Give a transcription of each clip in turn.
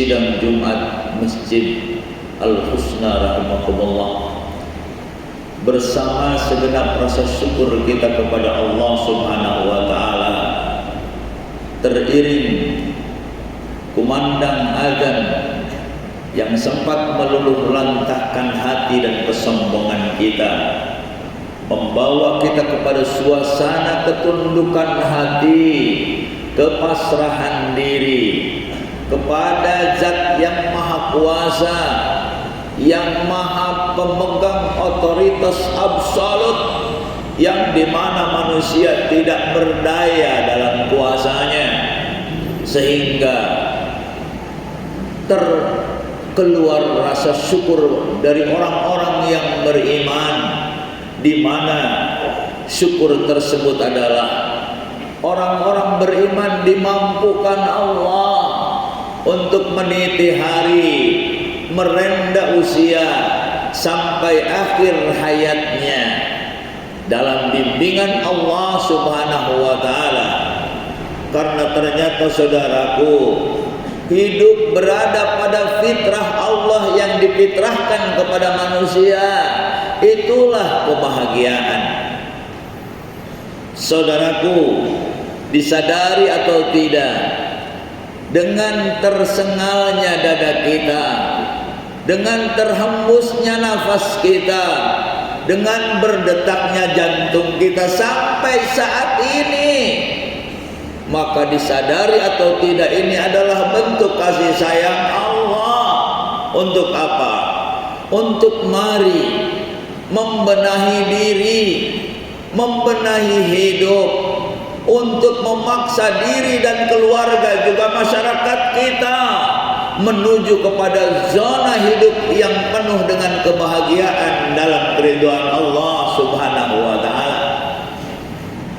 sidang Jumat Masjid Al-Husna rahimakumullah, bersama segenap rasa syukur kita kepada Allah Subhanahu wa taala, teriring kumandang azan yang sempat meluluh lantahkan hati dan kesombongan kita, membawa kita kepada suasana ketundukan hati, kepasrahan diri kepada Zat yang Maha Kuasa, yang Maha Pemegang otoritas absolut, yang dimana manusia tidak berdaya dalam kuasanya, sehingga terkeluar rasa syukur dari orang-orang yang beriman, di mana syukur tersebut adalah orang-orang beriman dimampukan Allah untuk meniti hari, merenda usia sampai akhir hayatnya dalam bimbingan Allah Subhanahu wa taala. Karena ternyata saudaraku, hidup berada pada fitrah Allah yang difitrahkan kepada manusia, itulah kebahagiaan. Saudaraku, disadari atau tidak, dengan tersengalnya dada kita, dengan terhembusnya nafas kita, dengan berdetaknya jantung kita sampai saat ini, maka disadari atau tidak, ini adalah bentuk kasih sayang Allah. Untuk apa? Untuk mari membenahi diri, membenahi hidup, untuk memaksa diri dan keluarga juga masyarakat kita menuju kepada zona hidup yang penuh dengan kebahagiaan dalam keridhaan Allah Subhanahu wa taala.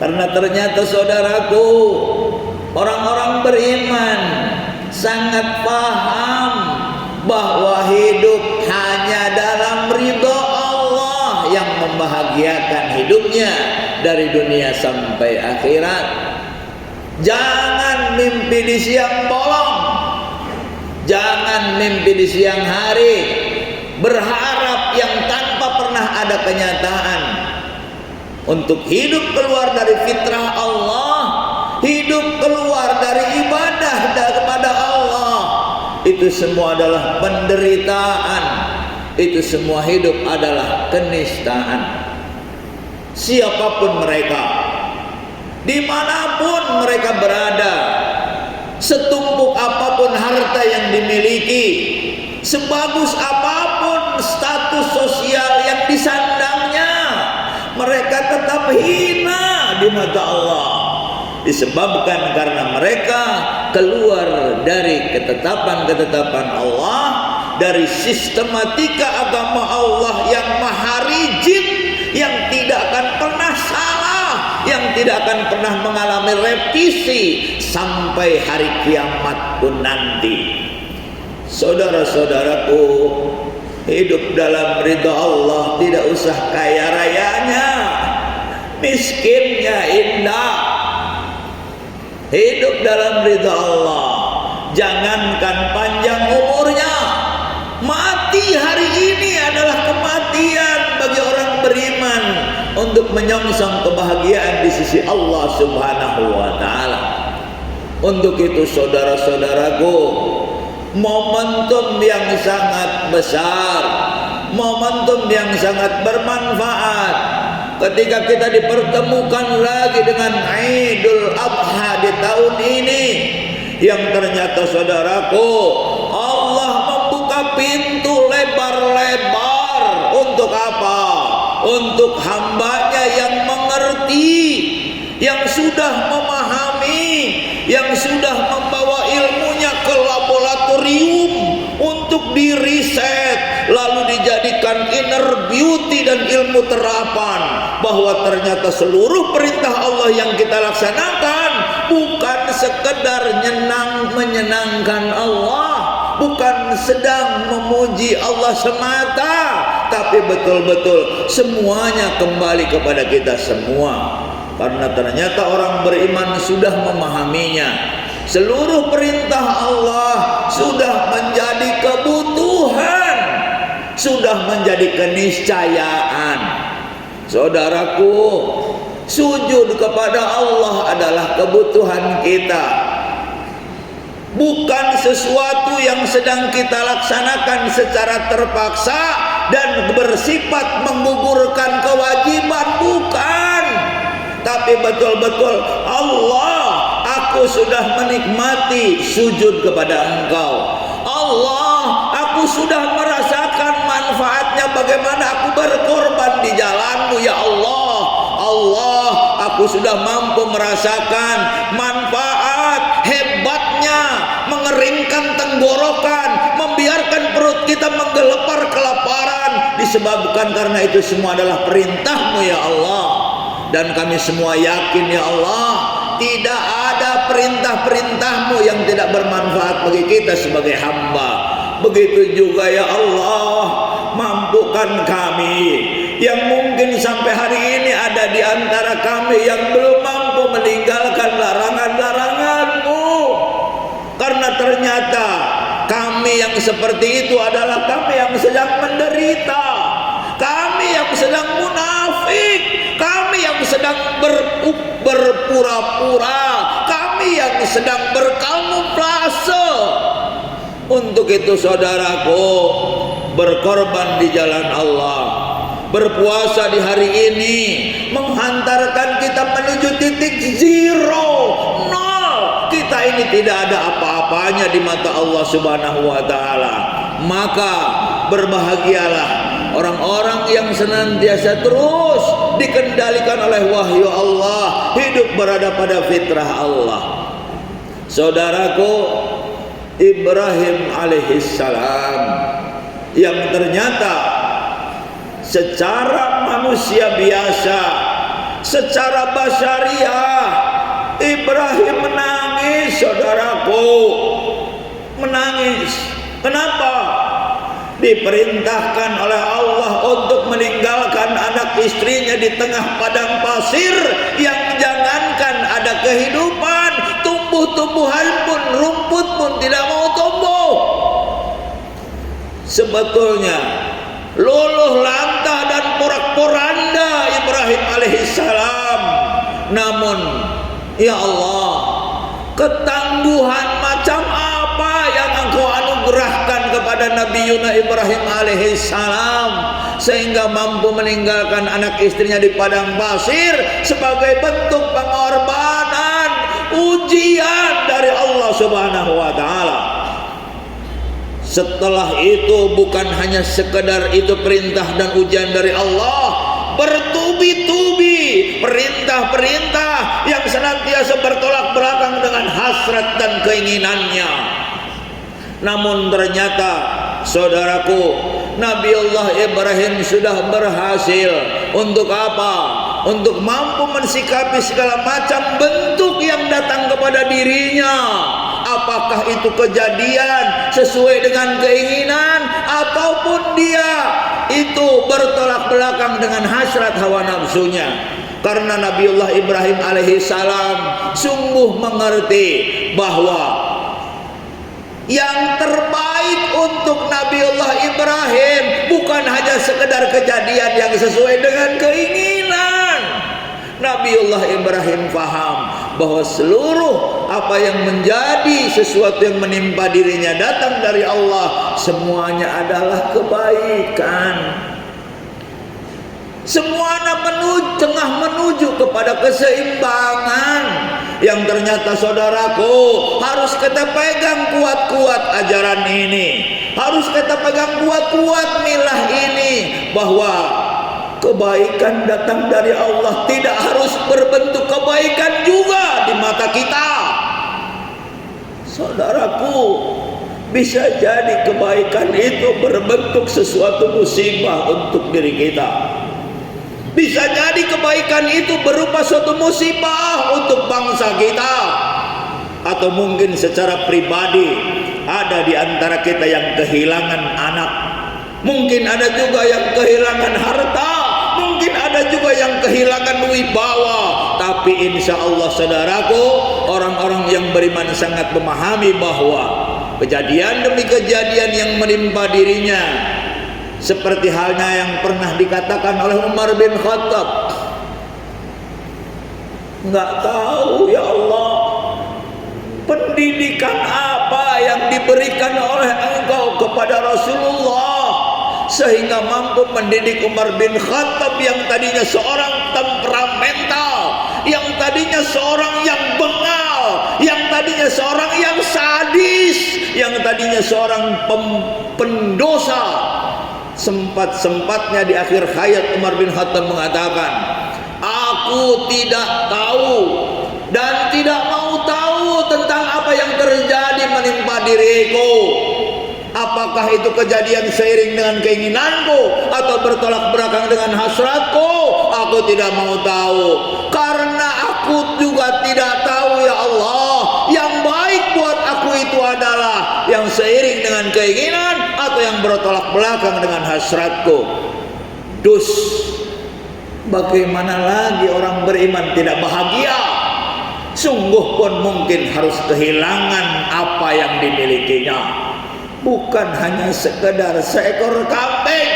Karena ternyata saudaraku, orang-orang beriman sangat paham bahwa hidup hanya dalam ridha Allah yang membahagiakan hidupnya dari dunia sampai akhirat. Jangan mimpi di siang bolong, jangan mimpi di siang hari, berharap yang tanpa pernah ada kenyataan. Untuk hidup keluar dari fitrah Allah, hidup keluar dari ibadah kepada Allah, itu semua adalah penderitaan, itu semua hidup adalah kenistaan. Siapapun mereka, dimanapun mereka berada, setumpuk apapun harta yang dimiliki, sebagus apapun status sosial yang disandangnya, mereka tetap hina di mata Allah, disebabkan karena mereka keluar dari ketetapan-ketetapan Allah, dari sistematika agama Allah yang maha rigid, yang tidak akan pernah salah, yang tidak akan pernah mengalami revisi sampai hari kiamat pun nanti. Saudara-saudaraku, hidup dalam ridha Allah tidak usah kaya rayanya, miskinnya indah. Hidup dalam ridha Allah, jangankan panjang umurnya, mati hari ini adalah kematian bagi orang beriman untuk menyongsong kebahagiaan di sisi Allah Subhanahu wa taala. Untuk itu saudara-saudaraku, momentum yang sangat besar, momentum yang sangat bermanfaat ketika kita dipertemukan lagi dengan Idul Adha di tahun ini, yang ternyata saudaraku, Allah membuka pintu lebar-lebar. Untuk apa? Untuk hambanya yang mengerti, yang sudah memahami, yang sudah membawa ilmunya ke laboratorium untuk diriset, lalu dijadikan inner beauty dan ilmu terapan, bahwa ternyata seluruh perintah Allah yang kita laksanakan bukan sekedar menyenangkan Allah, bukan sedang memuji Allah semata, tapi betul-betul semuanya kembali kepada kita semua. Karena ternyata orang beriman sudah memahaminya, Seluruh perintah Allah sudah menjadi kebutuhan, sudah menjadi keniscayaan. Saudaraku, sujud kepada Allah adalah kebutuhan kita, bukan sesuatu yang sedang kita laksanakan secara terpaksa dan bersifat menggugurkan kewajiban, bukan. Tapi betul-betul Allah, aku sudah menikmati sujud kepada Engkau. Allah, aku sudah merasakan manfaatnya bagaimana aku berkorban di jalan-Mu ya Allah. Allah, aku sudah mampu merasakan manfaat hebatnya mengeringkan tenggorokan, membiarkan perut kita menggelepar kelaparan, disebabkan karena itu semua adalah perintah-Mu ya Allah. Dan kami semua yakin ya Allah, tidak ada perintah-perintah-Mu yang tidak bermanfaat bagi kita sebagai hamba. Begitu juga ya Allah, mampukan kami yang mungkin sampai hari ini ada di antara kami yang belum mampu meninggalkan larangan-larangan-Mu, karena ternyata kami yang seperti itu adalah kami yang sedang menderita, kami yang sedang munafik, kami yang sedang berpura-pura, kami yang sedang berkamuflase. Untuk itu saudaraku, berkorban di jalan Allah, berpuasa di hari ini menghantarkan kita menuju titik zero, nol. Kita ini tidak ada apa-apanya di mata Allah Subhanahu wa taala. Maka berbahagialah orang-orang yang senantiasa terus dikendalikan oleh wahyu Allah, hidup berada pada fitrah Allah. Saudaraku, Ibrahim alaihissalam yang ternyata secara manusia biasa, secara basyariah, Ibrahim menangis, saudaraku, menangis. Kenapa? Diperintahkan oleh Allah untuk meninggalkan anak istrinya di tengah padang pasir yang jangankan ada kehidupan, tumbuh-tumbuhan pun, rumput pun tidak mau tumbuh. Sebetulnya luluh lantah dan porak-poranda Ibrahim alaihissalam, namun ya Allah, ketangguhan macam apa yang Engkau anugerahkan kepada Nabi Yuna Ibrahim alaihissalam sehingga mampu meninggalkan anak istrinya di padang pasir sebagai bentuk pengorbanan, ujian dari Allah Subhanahu wa taala. Setelah itu bukan hanya sekedar itu perintah dan ujian dari Allah, bertubi-tubi perintah-perintah yang senantiasa bertolak belakang dengan hasrat dan keinginannya. Namun ternyata saudaraku, Nabiullah Ibrahim sudah berhasil untuk apa? Untuk mampu mensikapi segala macam bentuk yang datang kepada dirinya. Apakah itu kejadian sesuai dengan keinginan, ataupun dia itu bertolak belakang dengan hasrat hawa nafsunya. Karena Nabiullah Ibrahim alaihissalam sungguh mengerti bahwa yang terbaik untuk Nabiullah Ibrahim bukan hanya sekedar kejadian yang sesuai dengan keinginan. Nabiullah Ibrahim paham bahwa seluruh apa yang menjadi sesuatu yang menimpa dirinya datang dari Allah, semuanya adalah kebaikan. Semuanya tengah menuju kepada keseimbangan yang ternyata saudaraku harus kita pegang kuat-kuat ajaran ini, harus kita pegang kuat-kuat milah ini, bahwa kebaikan datang dari Allah tidak harus berbentuk kebaikan juga di mata kita. Saudaraku, bisa jadi kebaikan itu berbentuk sesuatu musibah untuk diri kita. Bisa jadi kebaikan itu berupa suatu musibah untuk bangsa kita. Atau mungkin secara pribadi ada di antara kita yang kehilangan anak, mungkin ada juga yang kehilangan harta, mungkin ada juga yang kehilangan wibawa. Tapi Tapi insya Allah saudaraku, orang-orang yang beriman sangat memahami bahwa kejadian demi kejadian yang menimpa dirinya, seperti halnya yang pernah dikatakan oleh Umar bin Khattab, nggak tahu ya Allah, pendidikan apa yang diberikan oleh engkau kepada Rasulullah sehingga mampu mendidik Umar bin Khattab yang tadinya seorang temperamental, yang tadinya seorang yang bengal, yang tadinya seorang yang sadis, yang tadinya seorang pendosa. Sempat-sempatnya di akhir hayat Umar bin Khattab mengatakan, aku tidak tahu dan tidak mau tahu tentang apa yang terjadi menimpa diriku. Apakah itu kejadian seiring dengan keinginanku atau bertolak belakang dengan hasratku? Aku tidak mau tahu, karena aku juga tidak tahu ya Allah. Yang baik buat aku itu adalah yang seiring dengan keinginan atau yang bertolak belakang dengan hasratku. Dus, bagaimana lagi orang beriman tidak bahagia? Sungguh pun mungkin harus kehilangan apa yang dimilikinya. Bukan hanya sekedar seekor kambing,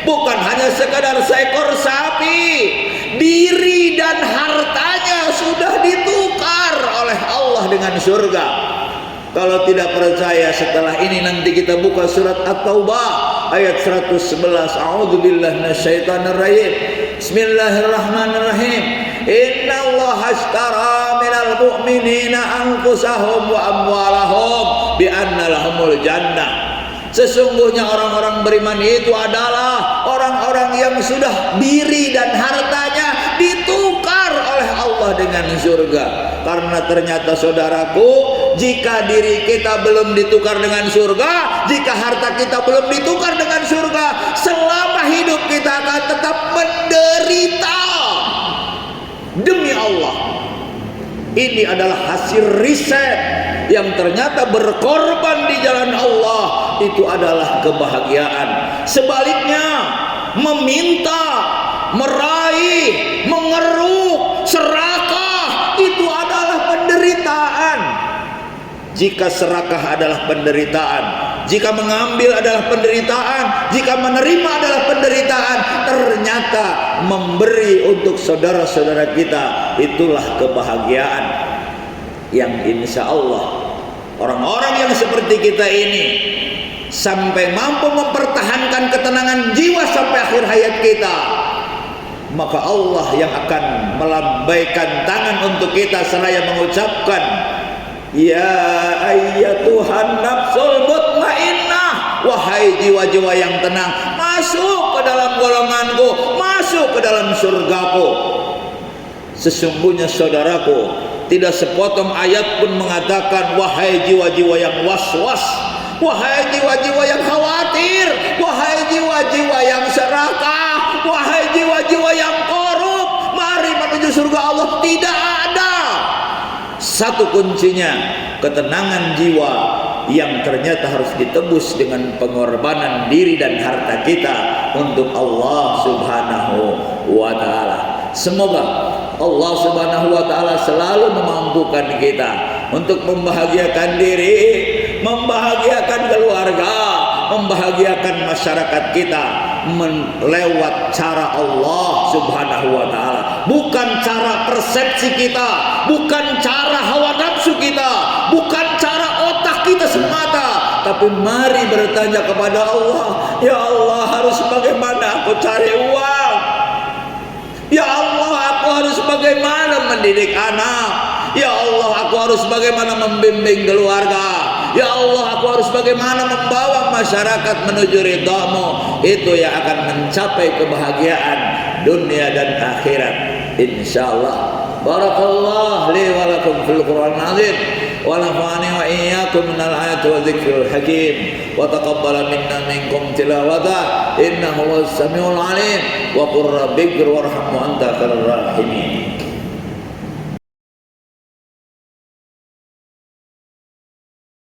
bukan hanya sekedar seekor sapi, diri dan hartanya sudah ditukar oleh Allah dengan surga. Kalau tidak percaya, setelah ini nanti kita buka surat At-Taubah ayat 111. A'udzubillahi minasyaitonirrajim. Bismillahirrahmanirrahim. Innallaha ashtara minal mu'minina anfusahum wa amwalahum bi anna lahumul jannah. Sesungguhnya orang-orang beriman itu adalah orang-orang yang sudah diri dan hartanya ditukar oleh Allah dengan surga. Karena ternyata saudaraku, jika diri kita belum ditukar dengan surga, jika harta kita belum ditukar dengan surga, selama hidup kita akan tetap menderita. Demi Allah, ini adalah hasil riset yang ternyata berkorban di jalan Allah itu adalah kebahagiaan. Sebaliknya, meminta, meraih, mengeruk, serakah itu adalah penderitaan. Jika serakah adalah penderitaan, jika mengambil adalah penderitaan, jika menerima adalah penderitaan, ternyata memberi untuk saudara-saudara kita itulah kebahagiaan yang insya Allah orang-orang yang seperti kita ini sampai mampu mempertahankan ketenangan jiwa sampai akhir hayat kita, maka Allah yang akan melambaikan tangan untuk kita seraya mengucapkan, ya ayyatuhan nafsul mutmainnah, wahai jiwa-jiwa yang tenang, masuk ke dalam golonganku, masuk ke dalam surgaku. Sesungguhnya saudaraku, tidak sepotong ayat pun mengatakan wahai jiwa-jiwa yang was-was, wahai jiwa-jiwa yang khawatir, wahai jiwa-jiwa yang serakah, wahai jiwa-jiwa yang korup, mari menuju surga Allah. Tidak ada. Satu kuncinya, ketenangan jiwa yang ternyata harus ditebus dengan pengorbanan diri dan harta kita untuk Allah Subhanahu wa Ta'ala. Semoga Allah Subhanahu wa Ta'ala selalu memampukan kita untuk membahagiakan diri, membahagiakan keluarga, membahagiakan masyarakat kita lewat cara Allah Subhanahu wa Ta'ala, bukan cara persepsi kita, bukan cara hawa nafsu kita, bukan cara otak kita semata, tapi mari bertanya kepada Allah, ya Allah, harus bagaimana aku cari uang? Ya Allah, aku harus bagaimana mendidik anak? Ya Allah, aku harus bagaimana membimbing keluarga? Ya Allah, aku harus bagaimana membawa masyarakat menuju ridhamu? Itu yang akan mencapai kebahagiaan dunia dan akhirat, insyaallah. Barakallahu li wa lakum fil Qur'anil azim, wa nafa'ani wa iyyakum minal ayati wa dzikril hakim, wa taqabbala minna minkum tilawata innahu was samiul alim, wa qur rabbighfir warhamhu anta khairur rahimin.